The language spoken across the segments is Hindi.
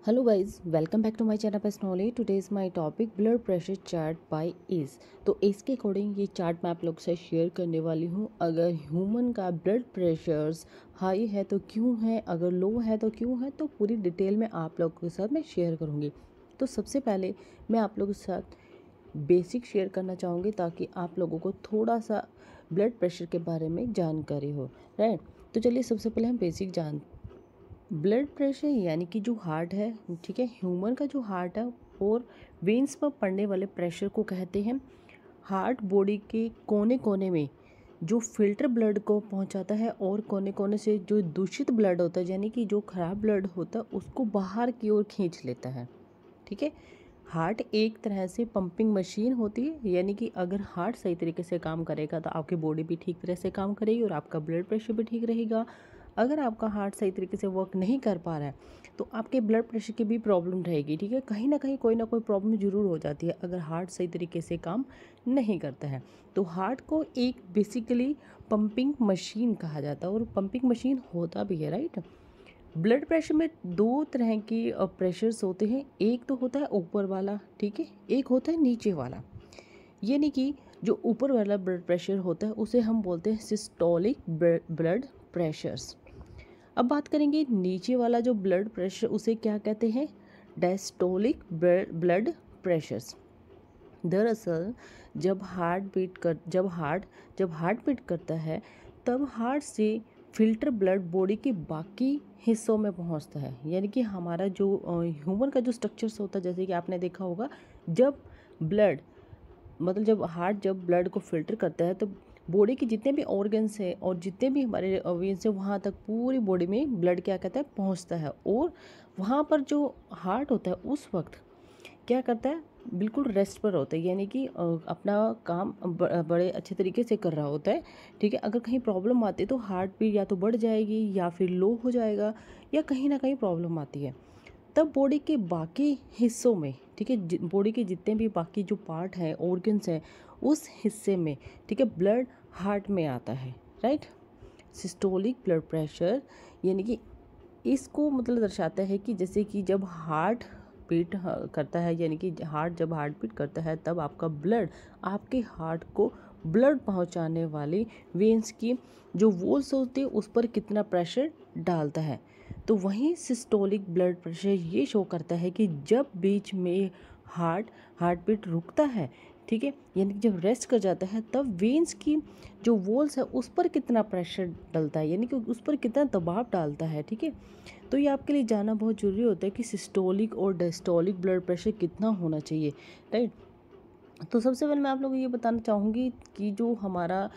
Hello guys, welcome back to my channel Personally. Today is my topic blood pressure chart by age. तो एज के अकॉर्डिंग ये चार्ट मैं आप लोग से शेयर करने वाली हूँ। अगर ह्यूमन का ब्लड प्रेशर्स हाई है तो क्यों है, अगर लो है तो क्यों है, तो पूरी डिटेल में आप लोगों के साथ मैं शेयर करूँगी। तो सबसे पहले मैं आप लोगों के साथ बेसिक शेयर करना चाहूँगी ताकि आप लोगों को थोड़ा सा ब्लड प्रेशर के बारे में जानकारी हो, राइट। तो चलिए सबसे पहले हम बेसिक ब्लड प्रेशर यानी कि जो हार्ट है, ठीक है, ह्यूमन का जो हार्ट है और वेन्स पर पड़ने वाले प्रेशर को कहते हैं। हार्ट बॉडी के कोने कोने में जो फिल्टर ब्लड को पहुंचाता है और कोने कोने से जो दूषित ब्लड होता है यानी कि जो खराब ब्लड होता है उसको बाहर की ओर खींच लेता है, ठीक है। हार्ट एक तरह से पंपिंग मशीन होती है, यानी कि अगर हार्ट सही तरीके से काम करेगा तो आपकी बॉडी भी ठीक तरह से काम करेगी और आपका ब्लड प्रेशर भी ठीक रहेगा। अगर आपका हार्ट सही तरीके से वर्क नहीं कर पा रहा है तो आपके ब्लड प्रेशर की भी प्रॉब्लम रहेगी, ठीक है। कहीं ना कहीं कोई ना कोई प्रॉब्लम जरूर हो जाती है अगर हार्ट सही तरीके से काम नहीं करता है। तो हार्ट को एक बेसिकली पंपिंग मशीन कहा जाता है और पंपिंग मशीन होता भी है, राइट। ब्लड प्रेशर में दो तरह की प्रेशर्स होते हैं। एक तो होता है ऊपर वाला, ठीक है, एक होता है नीचे वाला। यानी कि जो ऊपर वाला ब्लड प्रेशर होता है उसे हम बोलते हैं सिस्टोलिक ब्लड प्रेशर्स। अब बात करेंगे नीचे वाला जो ब्लड प्रेशर, उसे क्या कहते हैं, डायस्टोलिक ब्लड प्रेशर्स। दरअसल जब हार्ट बीट करता है तब हार्ट से फिल्टर ब्लड बॉडी के बाकी हिस्सों में पहुंचता है। यानी कि हमारा जो ह्यूमन का जो स्ट्रक्चर्स होता है, जैसे कि आपने देखा होगा, जब ब्लड मतलब जब ब्लड को फिल्टर करता है तो बॉडी के जितने भी ऑर्गन्स हैं और जितने भी हमारे वेन्स हैं वहाँ तक पूरी बॉडी में ब्लड क्या कहता है पहुँचता है। और वहाँ पर जो हार्ट होता है उस वक्त क्या करता है, बिल्कुल रेस्ट पर होता है, यानी कि अपना काम बड़े अच्छे तरीके से कर रहा होता है, ठीक है। अगर कहीं प्रॉब्लम आती है तो हार्ट बीट या तो बढ़ जाएगी या फिर लो हो जाएगा या कहीं ना कहीं प्रॉब्लम आती है। तब बॉडी के बाकी हिस्सों में, ठीक है, बॉडी के जितने भी बाकी जो पार्ट हैं, ऑर्गन्स हैं, उस हिस्से में, ठीक है, ब्लड हार्ट में आता है, राइट। सिस्टोलिक ब्लड प्रेशर यानी कि इसको मतलब दर्शाता है कि जैसे कि जब हार्ट बीट करता है, यानी कि जब हार्ट बीट करता है तब आपका ब्लड आपके हार्ट को ब्लड पहुंचाने वाली वेन्स की जो वॉल्स होती है उस पर कितना प्रेशर डालता है। तो वहीं सिस्टोलिक ब्लड प्रेशर ये शो करता है कि जब बीच में हार्ट बीट रुकता है, ठीक है, यानी कि जब रेस्ट कर जाता है तब वेन्स की जो वॉल्स है उस पर कितना प्रेशर डलता है, यानी कि उस पर कितना दबाव डालता है, ठीक है। तो ये आपके लिए जानना बहुत ज़रूरी होता है कि सिस्टोलिक और डायस्टोलिक ब्लड प्रेशर कितना होना चाहिए, राइट। तो सबसे पहले मैं आप लोगों को ये बताना चाहूँगी कि जो हमारा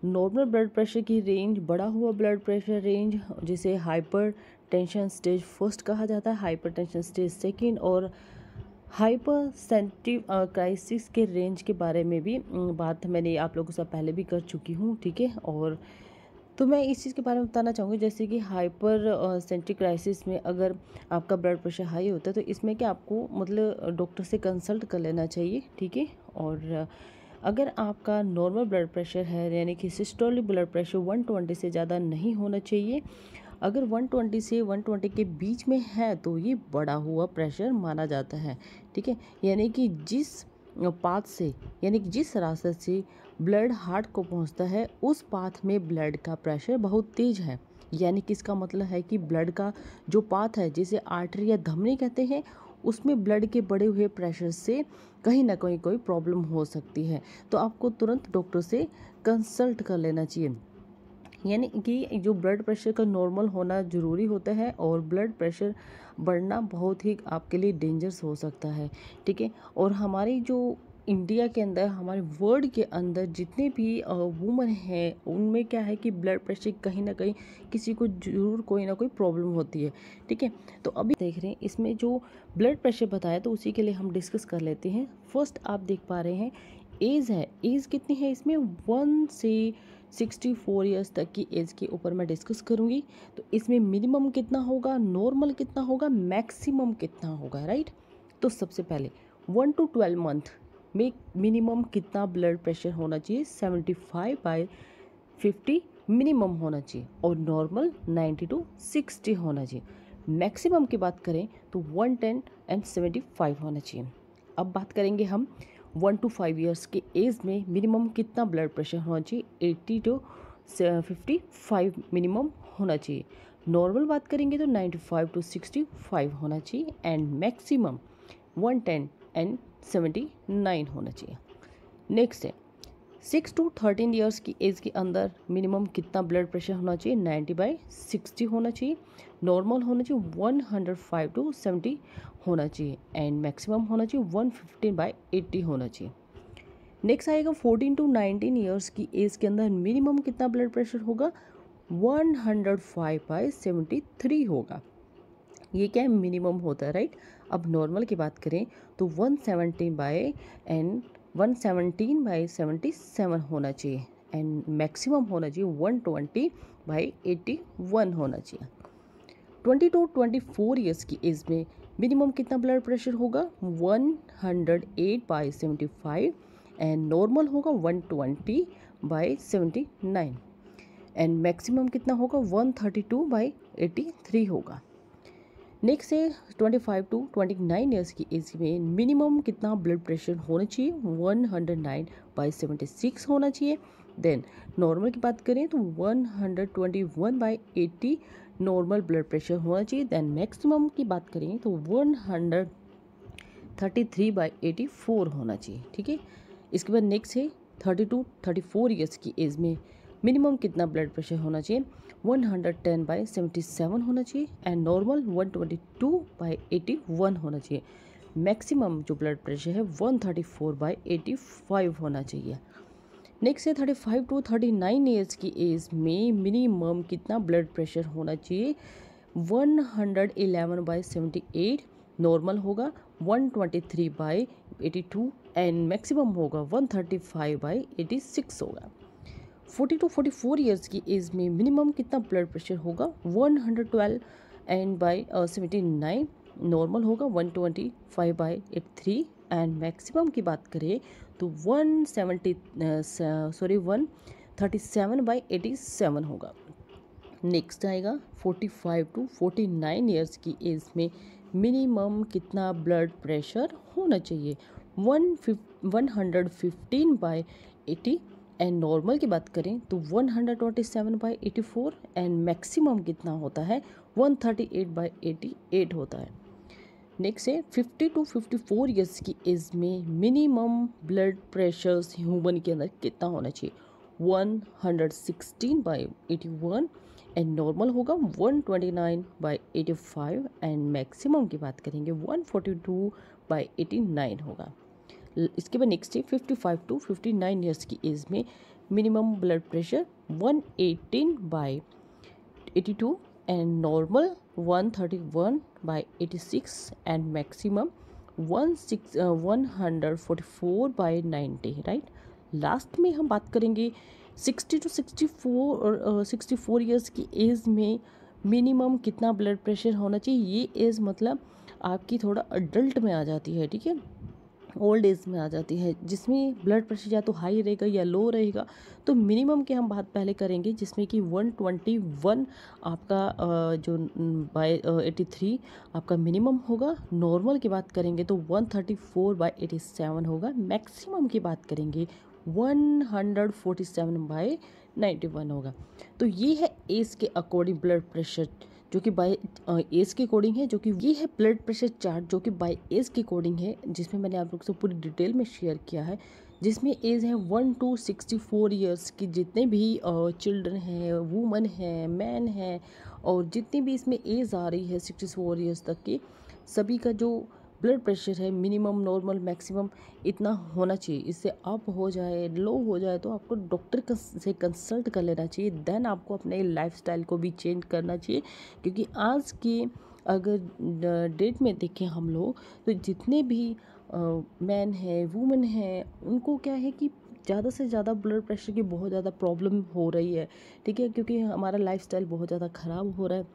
नॉर्मल ब्लड प्रेशर की रेंज, बढ़ा हुआ ब्लड प्रेशर रेंज, जिसे हाइपर टेंशन स्टेज फर्स्ट कहा जाता है, हाइपर टेंशन स्टेज सेकेंड और हाइपर सेंसिटिव क्राइसिस के रेंज के बारे में भी बात मैंने आप लोगों से पहले भी कर चुकी हूँ, ठीक है। और तो मैं इस चीज़ के बारे में बताना चाहूँगी, जैसे कि हाइपर सेंसिटिव क्राइसिस में अगर आपका ब्लड प्रेशर हाई होता है तो इसमें क्या आपको मतलब डॉक्टर से कंसल्ट कर लेना चाहिए, ठीक है। और अगर आपका नॉर्मल ब्लड प्रेशर है, यानी कि सिस्टोलिक ब्लड प्रेशर 120 से ज़्यादा नहीं होना चाहिए। अगर 120 से 120 के बीच में है तो ये बढ़ा हुआ प्रेशर माना जाता है, ठीक है। यानी कि जिस रास्ते से ब्लड हार्ट को पहुंचता है उस पाथ में ब्लड का प्रेशर बहुत तेज है। यानी कि इसका मतलब है कि ब्लड का जो पाथ है, जिसे आर्टरी या धमनी कहते हैं, उसमें ब्लड के बढ़े हुए प्रेशर से कहीं ना कहीं कोई प्रॉब्लम हो सकती है। तो आपको तुरंत डॉक्टर से कंसल्ट कर लेना चाहिए। यानी कि जो ब्लड प्रेशर का नॉर्मल होना ज़रूरी होता है और ब्लड प्रेशर बढ़ना बहुत ही आपके लिए डेंजरस हो सकता है, ठीक है। और हमारी जो इंडिया के अंदर, हमारे वर्ल्ड के अंदर जितने भी वुमन हैं उनमें क्या है कि ब्लड प्रेशर कहीं ना कहीं किसी को जरूर कोई ना कोई प्रॉब्लम होती है, ठीक है। तो अभी देख रहे हैं इसमें जो ब्लड प्रेशर बताया तो उसी के लिए हम डिस्कस कर लेते हैं। फर्स्ट आप देख पा रहे हैं एज है, एज कितनी है इसमें 1 से 64 ईयर्स तक की एज के ऊपर मैं डिस्कस करूँगी। तो इसमें मिनिमम कितना होगा, नॉर्मल कितना होगा, मैक्सिमम कितना होगा, राइट। तो सबसे पहले 1 to 12 मंथ में मिनिमम कितना ब्लड प्रेशर होना चाहिए, 75/50 मिनिमम होना चाहिए और नॉर्मल 90 to 60 होना चाहिए। मैक्सिमम की बात करें तो 110 एंड 75 होना चाहिए। अब बात करेंगे हम 1 to 5 ईयर्स के एज में मिनिमम कितना ब्लड प्रेशर होना चाहिए। 80 to 55 मिनिमम होना चाहिए। नॉर्मल बात करेंगे तो 95 to 65 होना चाहिए एंड मैक्सिमम 110 एंड 79 होना चाहिए। नेक्स्ट है 6 to 13 ईयर्स की एज के अंदर मिनिमम कितना ब्लड प्रेशर होना चाहिए। 90/60 होना चाहिए। नॉर्मल होना चाहिए 105 to 70 होना चाहिए एंड मैक्सिमम होना चाहिए 115/80 होना चाहिए। नेक्स्ट आएगा 14 to 19 ईयर्स की एज के अंदर मिनिमम कितना ब्लड प्रेशर होगा। 105/73 होगा। ये क्या है, मिनिमम होता है, राइट। अब नॉर्मल की बात करें तो 117/77 होना चाहिए एंड मैक्सिमम होना चाहिए 120/81 होना चाहिए। 20 to 24 ईयर्स की एज में मिनिमम कितना ब्लड प्रेशर होगा। 108/75 एंड नॉर्मल होगा 120/79 एंड मैक्सिमम कितना होगा 132/83 होगा। नेक्स्ट है 25 to 29 ईयर्स की एज में मिनिमम कितना ब्लड प्रेशर होना चाहिए। 109/76 होना चाहिए। देन नॉर्मल की बात करें तो 121/80 नॉर्मल ब्लड प्रेशर होना चाहिए। देन मैक्सिमम की बात करें तो 133/84 होना चाहिए, ठीक है। इसके बाद नेक्स्ट है 30 to 34 ईयर्स की एज में मिनिमम कितना ब्लड प्रेशर होना चाहिए। 110/77 होना चाहिए एंड नॉर्मल 122/81 होना चाहिए। मैक्सिमम जो ब्लड प्रेशर है 134/85 होना चाहिए। नेक्स्ट है 35 to 39 ईयर्स की एज में मिनिमम कितना ब्लड प्रेशर होना चाहिए। 111/78 नॉर्मल होगा 123/82 एंड मैक्सिमम होगा 135/86 होगा। 40 to 44 ईयर्स की एज में मिनिमम कितना ब्लड प्रेशर होगा। 112 79 नॉर्मल होगा 125/83 एंड मैक्सिमम की बात करें तो 137/87 होगा। नेक्स्ट आएगा 45 to 49 ईयर्स की एज में मिनिमम कितना ब्लड प्रेशर होना चाहिए। 115/80 एंड नॉर्मल की बात करें तो 127/84 एंड मैक्सिमम कितना होता है 138/88 होता है। नेक्स्ट है 50 to 54 ईयर्स की एज में मिनिमम ब्लड प्रेशर ह्यूमन के अंदर कितना होना चाहिए। 116/81 एंड नॉर्मल होगा 129/85 एंड मैक्सिमम की बात करेंगे 142/89 होगा। इसके बाद नेक्स्ट है 55 to 59 ईयर्स की एज में minimum blood pressure 118/82 and normal 131/86 and maximum 144/90, right. Last में हम बात करेंगे 60 to 64 ईयर्स की एज में मिनिमम कितना ब्लड प्रेशर होना चाहिए। ये एज मतलब आपकी थोड़ा अडल्ट में आ जाती है, ठीक है, ओल्ड एज में आ जाती है, जिसमें ब्लड प्रेशर या तो हाई रहेगा या लो रहेगा। तो मिनिमम की हम बात पहले करेंगे जिसमें कि 121 आपका जो 83 आपका मिनिमम होगा। नॉर्मल की बात करेंगे तो 134/87 होगा। मैक्सिमम की बात करेंगे 147/91 होगा। तो ये है एज के अकॉर्डिंग ब्लड प्रेशर जो कि बाय एज के अकॉर्डिंग है, जो कि ये है ब्लड प्रेशर चार्ट जो कि बाय एज के अकॉर्डिंग है, जिसमें मैंने आप लोग से पूरी डिटेल में शेयर किया है। जिसमें एज है 1 to 64 ईयर्स की जितने भी चिल्ड्रन हैं, वुमन हैं, मैन हैं, और जितनी भी इसमें एज आ रही है 64 ईयर्स तक की, सभी का जो ब्लड प्रेशर है मिनिमम नॉर्मल मैक्सिमम इतना होना चाहिए। इससे अप हो जाए, लो हो जाए तो आपको डॉक्टर से कंसल्ट कर लेना चाहिए। देन आपको अपने लाइफस्टाइल को भी चेंज करना चाहिए, क्योंकि आज की अगर डेट में देखें हम लोग तो जितने भी मैन है, वुमेन है, उनको क्या है कि ज़्यादा से ज़्यादा ब्लड प्रेशर की बहुत ज़्यादा प्रॉब्लम हो रही है, ठीक है, क्योंकि हमारा लाइफस्टाइल बहुत ज़्यादा ख़राब हो रहा है।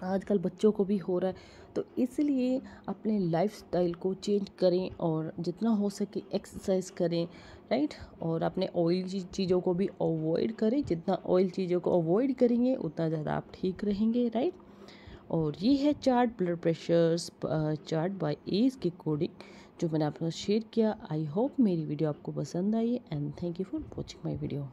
आजकल बच्चों को भी हो रहा है, तो इसलिए अपने लाइफस्टाइल को चेंज करें और जितना हो सके एक्सरसाइज करें, राइट। और अपने ऑयली चीज़ों को भी अवॉइड करें। जितना ऑयल चीज़ों को अवॉइड करेंगे उतना ज़्यादा आप ठीक रहेंगे, राइट। और ये है chart blood pressures chart by age के अकॉर्डिंग जो मैंने आपके साथ शेयर किया। आई होप मेरी वीडियो आपको पसंद आई and thank you for watching my video.